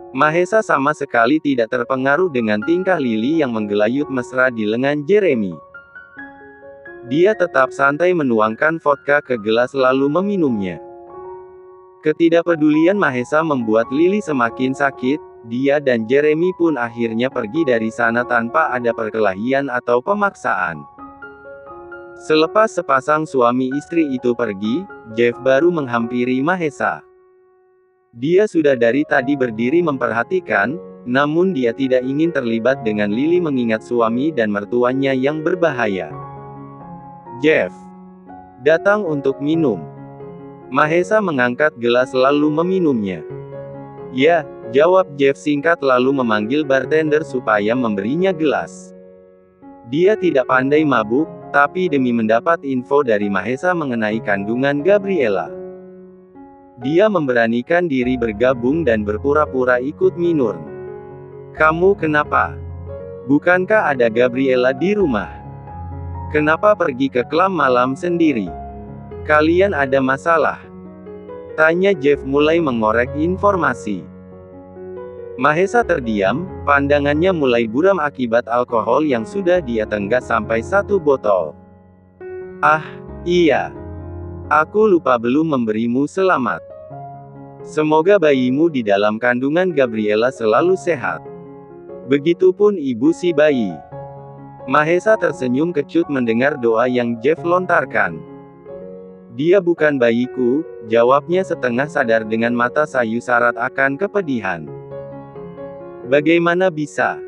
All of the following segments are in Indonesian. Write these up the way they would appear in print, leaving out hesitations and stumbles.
Mahesa sama sekali tidak terpengaruh dengan tingkah Lily yang menggelayut mesra di lengan Jeremy. Dia tetap santai menuangkan vodka ke gelas lalu meminumnya. Ketidakpedulian Mahesa membuat Lily semakin sakit. Dia dan Jeremy pun akhirnya pergi dari sana tanpa ada perkelahian atau pemaksaan. Selepas sepasang suami istri itu pergi, Jeff baru menghampiri Mahesa. Dia sudah dari tadi berdiri memperhatikan, namun dia tidak ingin terlibat dengan Lily mengingat suami dan mertuanya yang berbahaya. Jeff datang untuk minum. Mahesa mengangkat gelas lalu meminumnya. Ya, jawab Jeff singkat lalu memanggil bartender supaya memberinya gelas. Dia tidak pandai mabuk, tapi demi mendapat info dari Mahesa mengenai kandungan Gabriela, dia memberanikan diri bergabung dan berpura-pura ikut Minurn. Kamu kenapa? Bukankah ada Gabriela di rumah? Kenapa pergi ke klub malam sendiri? Kalian ada masalah? Tanya Jeff mulai mengorek informasi. Mahesa terdiam, pandangannya mulai buram akibat alkohol yang sudah dia tenggak sampai 1 botol. Ah, iya. Aku lupa belum memberimu selamat. Semoga bayimu di dalam kandungan Gabriela selalu sehat. Begitupun ibu si bayi. Mahesa tersenyum kecut mendengar doa yang Jeff lontarkan. Dia bukan bayiku, jawabnya setengah sadar dengan mata sayu syarat akan kepedihan. Bagaimana bisa?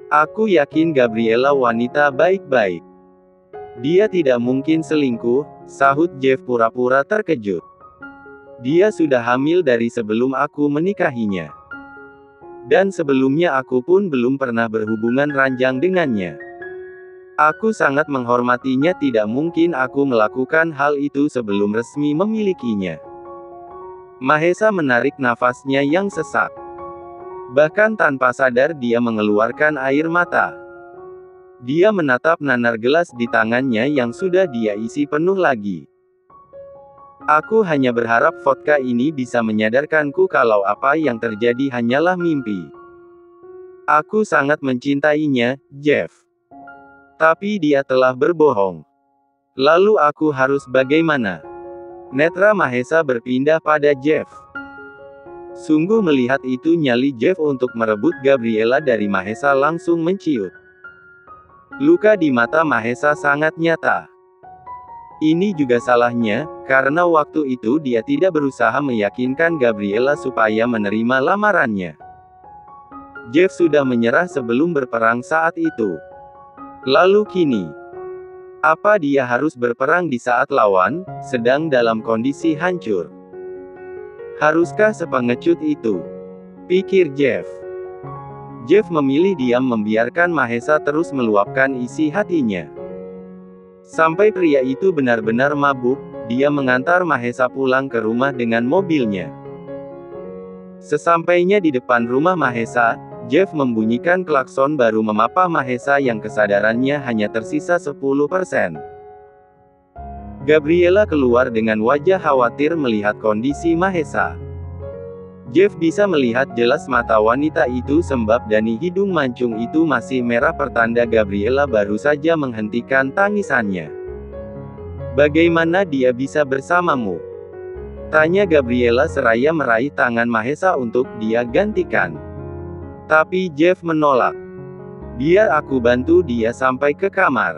Aku yakin Gabriela wanita baik-baik. Dia tidak mungkin selingkuh, sahut Jeff pura-pura terkejut. Dia sudah hamil dari sebelum aku menikahinya. Dan sebelumnya aku pun belum pernah berhubungan ranjang dengannya. Aku sangat menghormatinya, tidak mungkin aku melakukan hal itu sebelum resmi memilikinya. Mahesa menarik nafasnya yang sesak. Bahkan tanpa sadar dia mengeluarkan air mata. Dia menatap nanar gelas di tangannya yang sudah dia isi penuh lagi. Aku hanya berharap vodka ini bisa menyadarkanku kalau apa yang terjadi hanyalah mimpi. Aku sangat mencintainya, Jeff. Tapi dia telah berbohong. Lalu aku harus bagaimana? Netra Mahesa berpindah pada Jeff. Sungguh melihat itu nyali Jeff untuk merebut Gabriela dari Mahesa langsung menciut. Luka di mata Mahesa sangat nyata. Ini juga salahnya, karena waktu itu dia tidak berusaha meyakinkan Gabriela supaya menerima lamarannya. Jeff sudah menyerah sebelum berperang saat itu. Lalu kini, apa dia harus berperang di saat lawan sedang dalam kondisi hancur? Haruskah sepengecut itu? Pikir Jeff. Jeff memilih diam membiarkan Mahesa terus meluapkan isi hatinya. Sampai pria itu benar-benar mabuk, dia mengantar Mahesa pulang ke rumah dengan mobilnya. Sesampainya di depan rumah Mahesa, Jeff membunyikan klakson baru memapa Mahesa yang kesadarannya hanya tersisa 10%. Gabriela keluar dengan wajah khawatir melihat kondisi Mahesa. Jeff bisa melihat jelas mata wanita itu sembab dan hidung mancung itu masih merah, pertanda Gabriela baru saja menghentikan tangisannya. Bagaimana dia bisa bersamamu? Tanya Gabriela seraya meraih tangan Mahesa untuk dia gantikan. Tapi Jeff menolak. Biar aku bantu dia sampai ke kamar.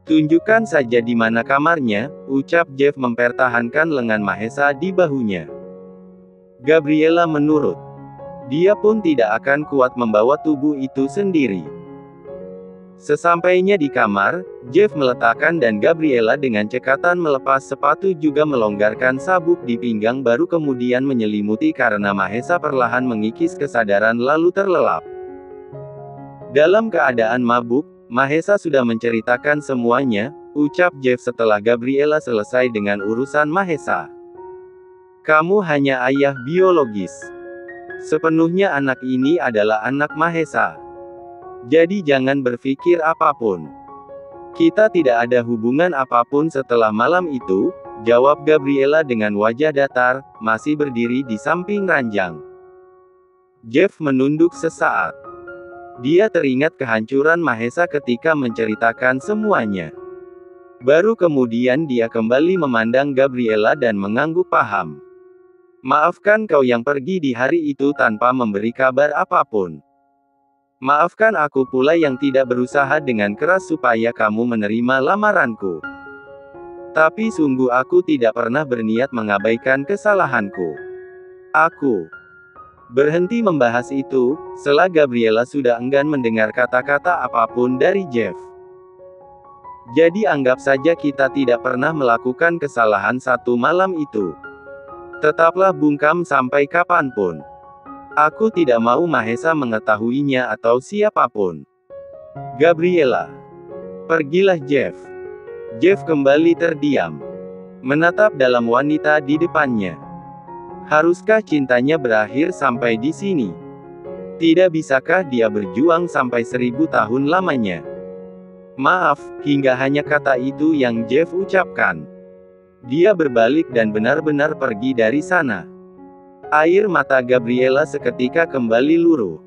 Tunjukkan saja di mana kamarnya, ucap Jeff mempertahankan lengan Mahesa di bahunya. Gabriela menurut. Dia pun tidak akan kuat membawa tubuh itu sendiri. Sesampainya di kamar, Jeff meletakkan dan Gabriela dengan cekatan melepas sepatu juga melonggarkan sabuk di pinggang baru kemudian menyelimuti karena Mahesa perlahan mengikis kesadaran lalu terlelap. Dalam keadaan mabuk, Mahesa sudah menceritakan semuanya, ucap Jeff setelah Gabriela selesai dengan urusan Mahesa. Kamu hanya ayah biologis. Sepenuhnya anak ini adalah anak Mahesa. Jadi jangan berpikir apapun. Kita tidak ada hubungan apapun setelah malam itu, jawab Gabriela dengan wajah datar, masih berdiri di samping ranjang. Jeff menunduk sesaat. Dia teringat kehancuran Mahesa ketika menceritakan semuanya. Baru kemudian dia kembali memandang Gabriela dan mengangguk paham. Maafkan kau yang pergi di hari itu tanpa memberi kabar apapun. Maafkan aku pula yang tidak berusaha dengan keras supaya kamu menerima lamaranku. Tapi sungguh aku tidak pernah berniat mengabaikan kesalahanku. Aku berhenti membahas itu, setelah Gabriela sudah enggan mendengar kata-kata apapun dari Jeff. Jadi anggap saja kita tidak pernah melakukan kesalahan satu malam itu. Tetaplah bungkam sampai kapanpun. Aku tidak mau Mahesa mengetahuinya atau siapapun. Gabriela. Pergilah Jeff. Jeff kembali terdiam. Menatap dalam wanita di depannya. Haruskah cintanya berakhir sampai di sini? Tidak bisakah dia berjuang sampai 1000 tahun lamanya? Maaf, hingga hanya kata itu yang Jeff ucapkan. Dia berbalik dan benar-benar pergi dari sana. Air mata Gabriela seketika kembali luruh.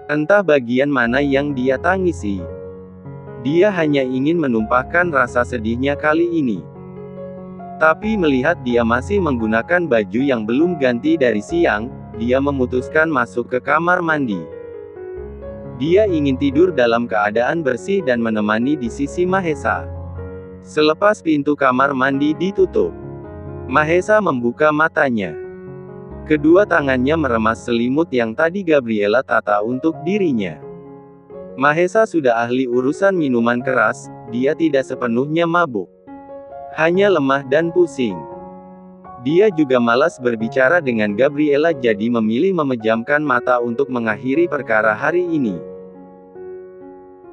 Entah bagian mana yang dia tangisi. Dia hanya ingin menumpahkan rasa sedihnya kali ini. Tapi melihat dia masih menggunakan baju yang belum ganti dari siang, dia memutuskan masuk ke kamar mandi. Dia ingin tidur dalam keadaan bersih dan menemani di sisi Mahesa. Selepas pintu kamar mandi ditutup, Mahesa membuka matanya. Kedua tangannya meremas selimut yang tadi Gabriela tata untuk dirinya. Mahesa sudah ahli urusan minuman keras, dia tidak sepenuhnya mabuk. Hanya lemah dan pusing. Dia juga malas berbicara dengan Gabriela jadi memilih memejamkan mata untuk mengakhiri perkara hari ini.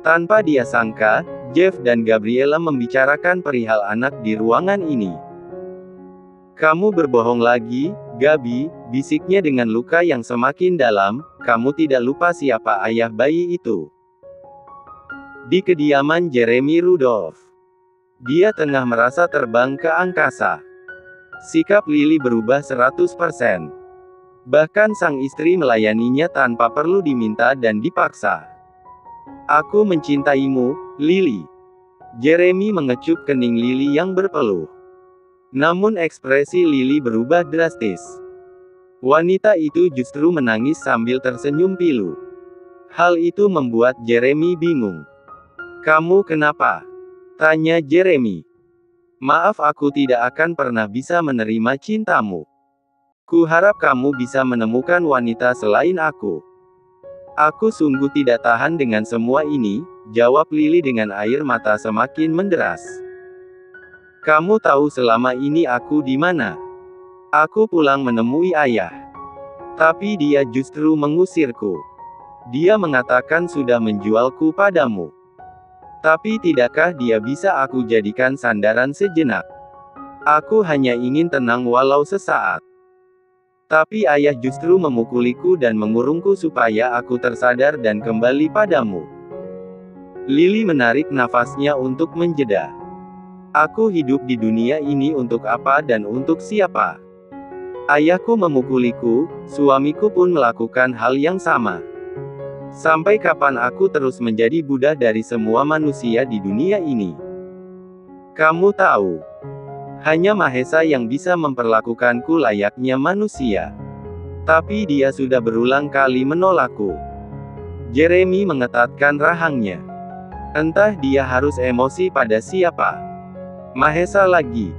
Tanpa dia sangka, Jeff dan Gabriela membicarakan perihal anak di ruangan ini. Kamu berbohong lagi, Gabi, bisiknya dengan luka yang semakin dalam, kamu tidak lupa siapa ayah bayi itu. Di kediaman Jeremy Rudolph. Dia tengah merasa terbang ke angkasa. Sikap Lily berubah 100%. Bahkan sang istri melayaninya tanpa perlu diminta dan dipaksa. Aku mencintaimu, Lily. Jeremy mengecup kening Lily yang berpeluh. Namun ekspresi Lily berubah drastis. Wanita itu justru menangis sambil tersenyum pilu. Hal itu membuat Jeremy bingung. Kamu kenapa? Tanya Jeremy. Maaf, aku tidak akan pernah bisa menerima cintamu. Kuharap kamu bisa menemukan wanita selain aku. Aku sungguh tidak tahan dengan semua ini, jawab Lily dengan air mata semakin menderas. Kamu tahu selama ini aku di mana? Aku pulang menemui ayah. Tapi dia justru mengusirku. Dia mengatakan sudah menjualku padamu. Tapi tidakkah dia bisa aku jadikan sandaran sejenak? Aku hanya ingin tenang walau sesaat. Tapi ayah justru memukuliku dan mengurungku supaya aku tersadar dan kembali padamu. Lily menarik nafasnya untuk menjeda. Aku hidup di dunia ini untuk apa dan untuk siapa? Ayahku memukuliku, suamiku pun melakukan hal yang sama. Sampai kapan aku terus menjadi budak dari semua manusia di dunia ini? Kamu tahu, hanya Mahesa yang bisa memperlakukanku layaknya manusia. Tapi dia sudah berulang kali menolakku. Jeremy mengetatkan rahangnya. Entah dia harus emosi pada siapa. Mahesa lagi.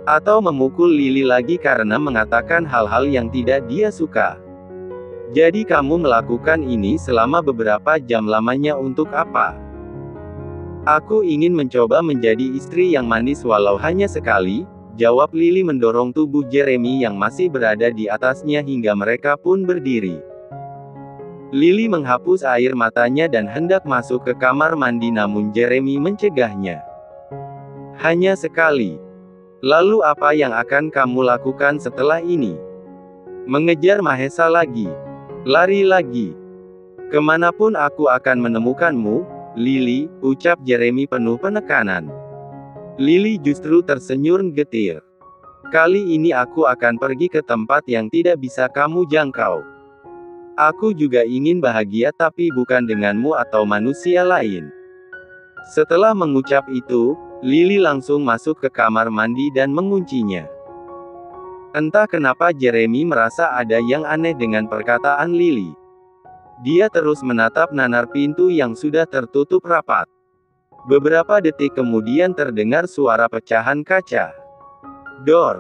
Atau memukul Lily lagi karena mengatakan hal-hal yang tidak dia suka. Jadi kamu melakukan ini selama beberapa jam lamanya untuk apa? Aku ingin mencoba menjadi istri yang manis walau hanya sekali, jawab Lily mendorong tubuh Jeremy yang masih berada di atasnya hingga mereka pun berdiri. Lily menghapus air matanya dan hendak masuk ke kamar mandi namun Jeremy mencegahnya. Hanya sekali. Lalu apa yang akan kamu lakukan setelah ini? Mengejar Mahesa lagi. Lari lagi. Kemanapun aku akan menemukanmu, Lily, ucap Jeremy penuh penekanan. Lily justru tersenyum getir. Kali ini aku akan pergi ke tempat yang tidak bisa kamu jangkau. Aku juga ingin bahagia tapi bukan denganmu atau manusia lain. Setelah mengucap itu, Lily langsung masuk ke kamar mandi dan menguncinya. Entah kenapa Jeremy merasa ada yang aneh dengan perkataan Lily. Dia terus menatap nanar pintu yang sudah tertutup rapat. Beberapa detik kemudian terdengar suara pecahan kaca. Dor.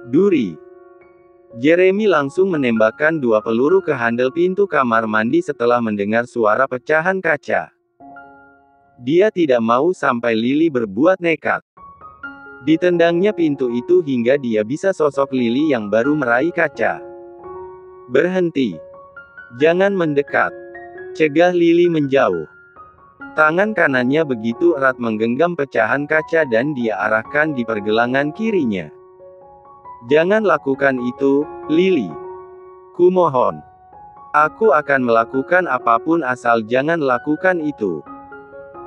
Duri. Jeremy langsung menembakkan 2 peluru ke handle pintu kamar mandi setelah mendengar suara pecahan kaca. Dia tidak mau sampai Lily berbuat nekat. Ditendangnya pintu itu hingga dia bisa sosok Lily yang baru meraih kaca. Berhenti. Jangan mendekat. Cegah Lily menjauh. Tangan kanannya begitu erat menggenggam pecahan kaca dan dia arahkan di pergelangan kirinya. Jangan lakukan itu, Lily. Kumohon. Aku akan melakukan apapun asal jangan lakukan itu.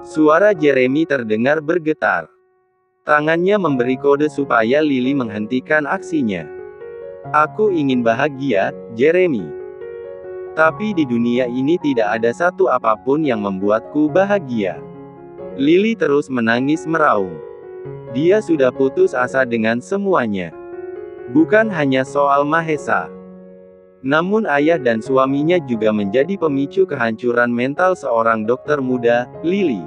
Suara Jeremy terdengar bergetar. Tangannya memberi kode supaya Lily menghentikan aksinya. Aku ingin bahagia, Jeremy. Tapi di dunia ini tidak ada satu apapun yang membuatku bahagia. Lily terus menangis meraung. Dia sudah putus asa dengan semuanya. Bukan hanya soal Mahesa. Namun ayah dan suaminya juga menjadi pemicu kehancuran mental seorang dokter muda, Lily.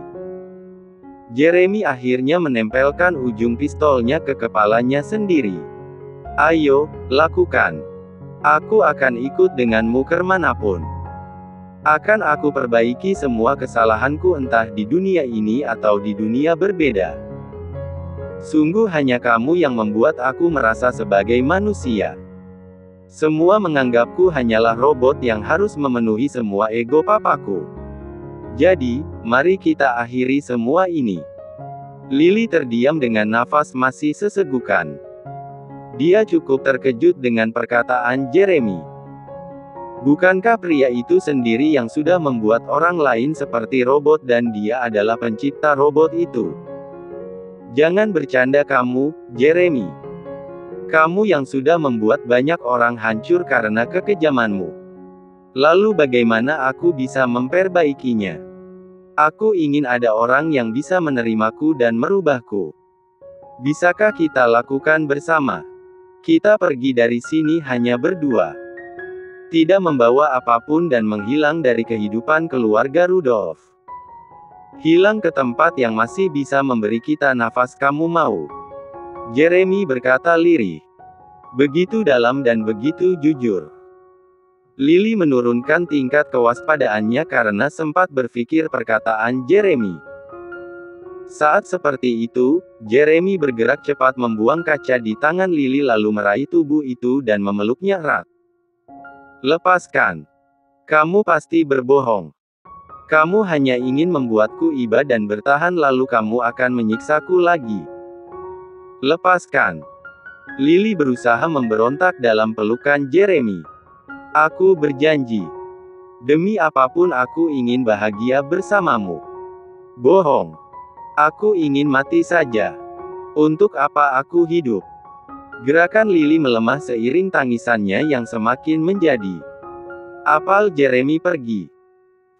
Jeremy akhirnya menempelkan ujung pistolnya ke kepalanya sendiri. Ayo, lakukan. Aku akan ikut denganmu kemanapun. Akan aku perbaiki semua kesalahanku entah di dunia ini atau di dunia berbeda. Sungguh hanya kamu yang membuat aku merasa sebagai manusia. Semua menganggapku hanyalah robot yang harus memenuhi semua ego papaku. Jadi, mari kita akhiri semua ini. Lily terdiam dengan nafas masih sesegukan. Dia cukup terkejut dengan perkataan Jeremy. Bukankah pria itu sendiri yang sudah membuat orang lain seperti robot dan dia adalah pencipta robot itu? Jangan bercanda kamu, Jeremy. Kamu yang sudah membuat banyak orang hancur karena kekejamanmu. Lalu bagaimana aku bisa memperbaikinya? Aku ingin ada orang yang bisa menerimaku dan merubahku. Bisakah kita lakukan bersama? Kita pergi dari sini hanya berdua. Tidak membawa apapun dan menghilang dari kehidupan keluarga Rudolph. Hilang ke tempat yang masih bisa memberi kita nafas kamu mau. Jeremy berkata lirih. Begitu dalam dan begitu jujur. Lily menurunkan tingkat kewaspadaannya karena sempat berpikir perkataan Jeremy. Saat seperti itu, Jeremy bergerak cepat membuang kaca di tangan Lily lalu meraih tubuh itu dan memeluknya erat. Lepaskan. Kamu pasti berbohong. Kamu hanya ingin membuatku iba dan bertahan lalu kamu akan menyiksaku lagi. Lepaskan. Lily berusaha memberontak dalam pelukan Jeremy. Aku berjanji. Demi apapun aku ingin bahagia bersamamu. Bohong. Aku ingin mati saja. Untuk apa aku hidup? Gerakan Lily melemah seiring tangisannya yang semakin menjadi. Apal Jeremy pergi.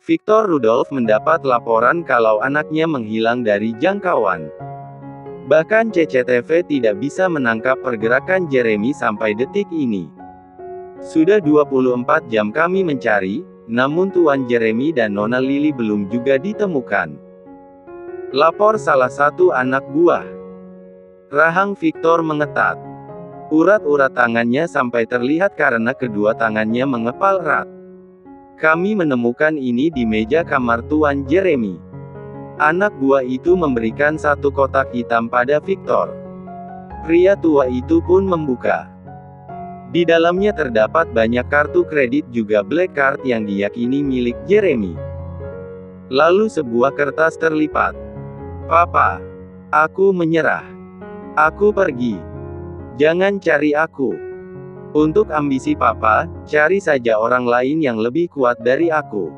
Victor Rudolph mendapat laporan kalau anaknya menghilang dari jangkauan. Bahkan CCTV tidak bisa menangkap pergerakan Jeremy sampai detik ini. Sudah 24 jam kami mencari, namun Tuan Jeremy dan Nona Lily belum juga ditemukan. Lapor salah satu anak buah. Rahang Victor mengetat. Urat-urat tangannya sampai terlihat karena kedua tangannya mengepal erat. Kami menemukan ini di meja kamar Tuan Jeremy. Anak buah itu memberikan satu kotak hitam pada Victor. Pria tua itu pun membuka. Di dalamnya terdapat banyak kartu kredit juga black card yang diyakini milik Jeremy. Lalu sebuah kertas terlipat. Papa. Aku menyerah. Aku pergi. Jangan cari aku. Untuk ambisi Papa, cari saja orang lain yang lebih kuat dari aku.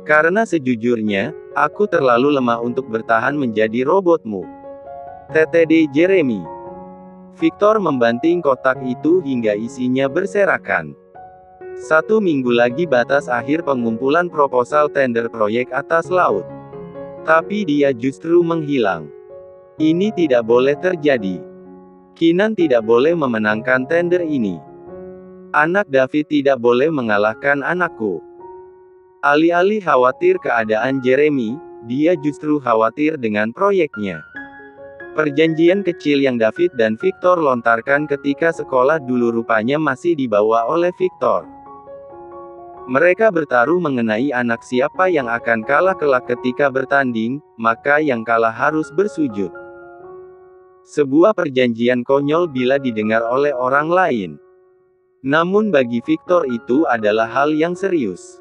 Karena sejujurnya, aku terlalu lemah untuk bertahan menjadi robotmu. TTD Jeremy. Victor membanting kotak itu hingga isinya berserakan. 1 minggu lagi batas akhir pengumpulan proposal tender proyek atas laut. Tapi dia justru menghilang. Ini tidak boleh terjadi. Keenan tidak boleh memenangkan tender ini. Anak David tidak boleh mengalahkan anakku. Alih-alih khawatir keadaan Jeremy, dia justru khawatir dengan proyeknya. Perjanjian kecil yang David dan Victor lontarkan ketika sekolah dulu rupanya masih dibawa oleh Victor. Mereka bertaruh mengenai anak siapa yang akan kalah kelak ketika bertanding, maka yang kalah harus bersujud. Sebuah perjanjian konyol bila didengar oleh orang lain. Namun bagi Victor itu adalah hal yang serius.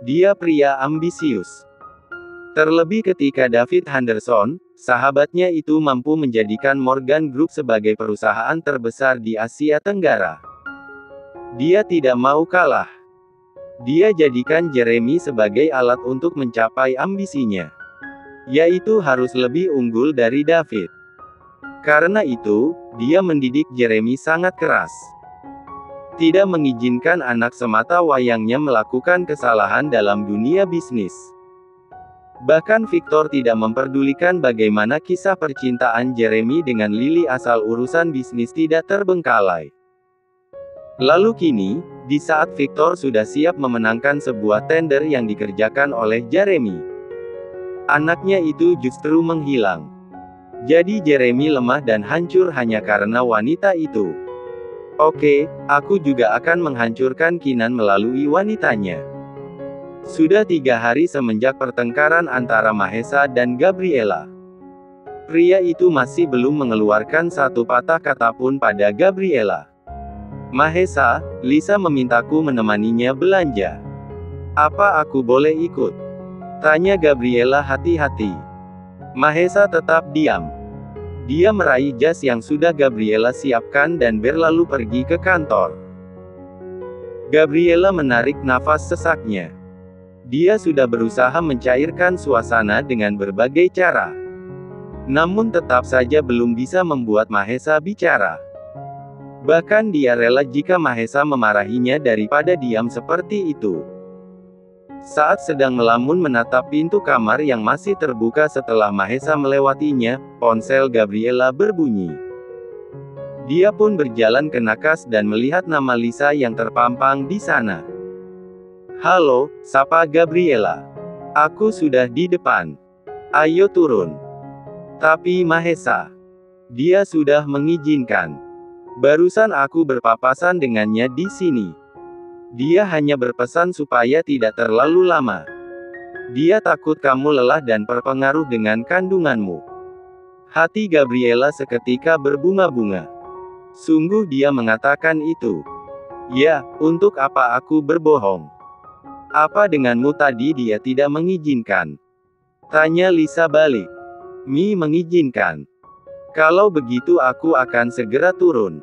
Dia pria ambisius. Terlebih ketika David Henderson, sahabatnya itu mampu menjadikan Morgan Group sebagai perusahaan terbesar di Asia Tenggara. Dia tidak mau kalah. Dia jadikan Jeremy sebagai alat untuk mencapai ambisinya, yaitu harus lebih unggul dari David. Karena itu, dia mendidik Jeremy sangat keras. Tidak mengizinkan anak semata wayangnya melakukan kesalahan dalam dunia bisnis. Bahkan Victor tidak memperdulikan bagaimana kisah percintaan Jeremy dengan Lily asal urusan bisnis tidak terbengkalai. Lalu kini, di saat Victor sudah siap memenangkan sebuah tender yang dikerjakan oleh Jeremy, anaknya itu justru menghilang. Jadi Jeremy lemah dan hancur hanya karena wanita itu. Oke, aku juga akan menghancurkan Keenan melalui wanitanya. Sudah 3 hari semenjak pertengkaran antara Mahesa dan Gabriela. Pria itu masih belum mengeluarkan satu patah kata pun pada Gabriela. Mahesa, Lisa memintaku menemaninya belanja. Apa aku boleh ikut? Tanya Gabriela hati-hati. Mahesa tetap diam. Dia meraih jas yang sudah Gabriela siapkan dan berlalu pergi ke kantor. Gabriela menarik nafas sesaknya. Dia sudah berusaha mencairkan suasana dengan berbagai cara. Namun tetap saja belum bisa membuat Mahesa bicara. Bahkan dia rela jika Mahesa memarahinya daripada diam seperti itu. Saat sedang melamun menatap pintu kamar yang masih terbuka setelah Mahesa melewatinya, ponsel Gabriela berbunyi. Dia pun berjalan ke nakas dan melihat nama Lisa yang terpampang di sana. Halo, sapa Gabriela. Aku sudah di depan. Ayo turun. Tapi Mahesa. Dia sudah mengizinkan. Barusan aku berpapasan dengannya di sini. Dia hanya berpesan supaya tidak terlalu lama. Dia takut kamu lelah dan terpengaruh dengan kandunganmu. Hati Gabriela seketika berbunga-bunga. Sungguh dia mengatakan itu. Ya, untuk apa aku berbohong? Apa denganmu tadi dia tidak mengizinkan? Tanya Lisa balik. Mi mengizinkan. Kalau begitu aku akan segera turun.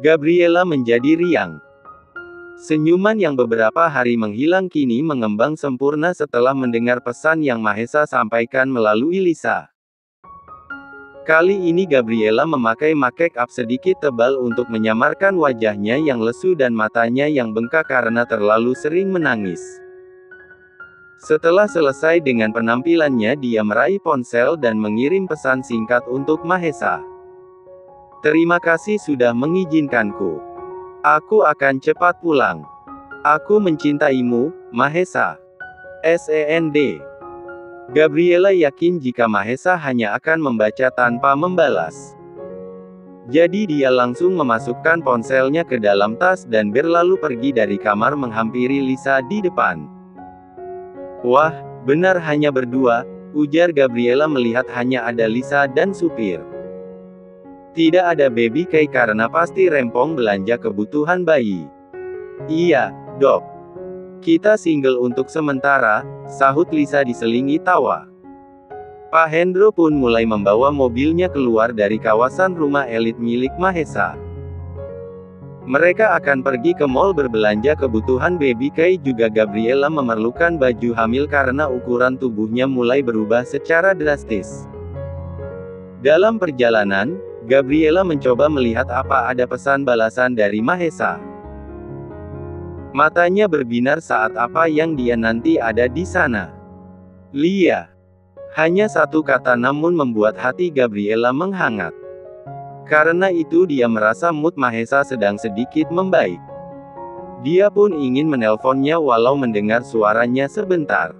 Gabriela menjadi riang. Senyuman yang beberapa hari menghilang kini mengembang sempurna setelah mendengar pesan yang Mahesa sampaikan melalui Lisa. Kali ini Gabriela memakai make up sedikit tebal untuk menyamarkan wajahnya yang lesu dan matanya yang bengkak karena terlalu sering menangis. Setelah selesai dengan penampilannya, dia meraih ponsel dan mengirim pesan singkat untuk Mahesa. Terima kasih sudah mengizinkanku. Aku akan cepat pulang. Aku mencintaimu, Mahesa. SEND. Gabriela yakin jika Mahesa hanya akan membaca tanpa membalas. Jadi dia langsung memasukkan ponselnya ke dalam tas dan berlalu pergi dari kamar menghampiri Lisa di depan. Wah, benar hanya berdua, ujar Gabriela melihat hanya ada Lisa dan supir. Tidak ada baby Kay karena pasti rempong belanja kebutuhan bayi. Iya, Dok. Kita single untuk sementara, sahut Lisa diselingi tawa. Pak Hendro pun mulai membawa mobilnya keluar dari kawasan rumah elit milik Mahesa. Mereka akan pergi ke mall berbelanja kebutuhan baby Kay. Juga Gabriela memerlukan baju hamil karena ukuran tubuhnya mulai berubah secara drastis. Dalam perjalanan, Gabriela mencoba melihat apa ada pesan balasan dari Mahesa. Matanya berbinar saat apa yang dia nanti ada di sana. Lia. Hanya satu kata namun membuat hati Gabriela menghangat. Karena itu dia merasa mood Mahesa sedang sedikit membaik. Dia pun ingin menelponnya walau mendengar suaranya sebentar.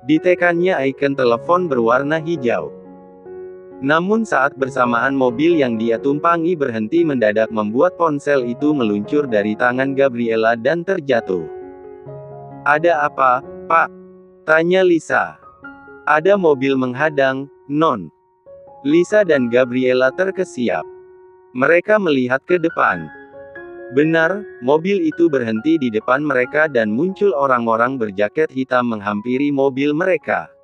Ditekannya ikon telepon berwarna hijau. Namun saat bersamaan mobil yang dia tumpangi berhenti mendadak membuat ponsel itu meluncur dari tangan Gabriela dan terjatuh. "Ada apa, Pak?" tanya Lisa. "Ada mobil menghadang, Non." Lisa dan Gabriela terkesiap. Mereka melihat ke depan. Benar, mobil itu berhenti di depan mereka dan muncul orang-orang berjaket hitam menghampiri mobil mereka.